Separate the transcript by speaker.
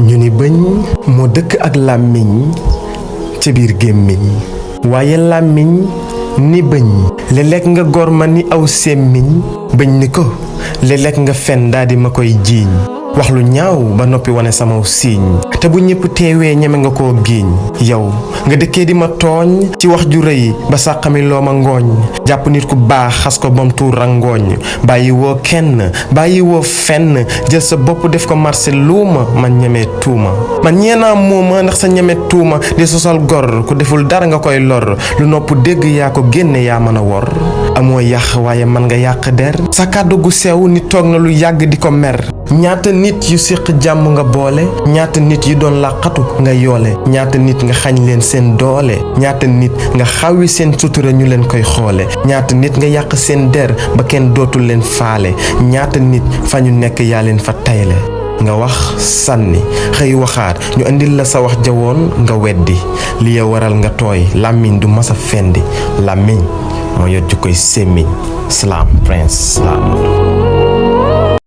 Speaker 1: ñu ni bëñ moo dëkk ak làmmiñ ci biir gémmiñ waaye làmmiñ ni bëñ léeg-léeg nga gor ma ni aw sémmiñ bëñ ni ko léeg-léeg nga fen daldi ma koy jiiñ wax lu ñaaw ba noppi wane sama siiñ te bu ñëpp teewee ñeme nga koo giiñ yow nga dëkkee di ma tooñ ci wax ju rëy ba sàqami loo ma ngooñ jàpp nit ku baax xas ko bam tuur rangooñ bàyyi woo kenn bàyyi woo fenn jël sa bopp def ko marché luuma man ñeme tuuma man ñeenaa mooma ndax sa ñeme tuuma di sosal gor ku deful dara nga koy lor lu nopp dégg yaa ko génne yaa mën a wor amoo yàq waaye man nga yàq der sa kàddu gu sew nit toog na lu yàgg di ko mer ñaata nit yu séq jàmm nga boole ñaata nit yu doon làqatu nga yoole ñaata nit nga xañ leen seen doole ñaata nit nga xawwi seen sutura ñu leen koy xoole ñaata nit nga yàq seen der ba kenn dootul leen faale ñaata nit fa ñu nekk yaa leen fa tayle nga wax sànni xëy waxaat ñu indil la sa wax jawoon nga weddi li ya waral nga tooy làmmiñ du masa fendi làmmiñ moo yor ju koy sémmiñ Slam Prince Slameur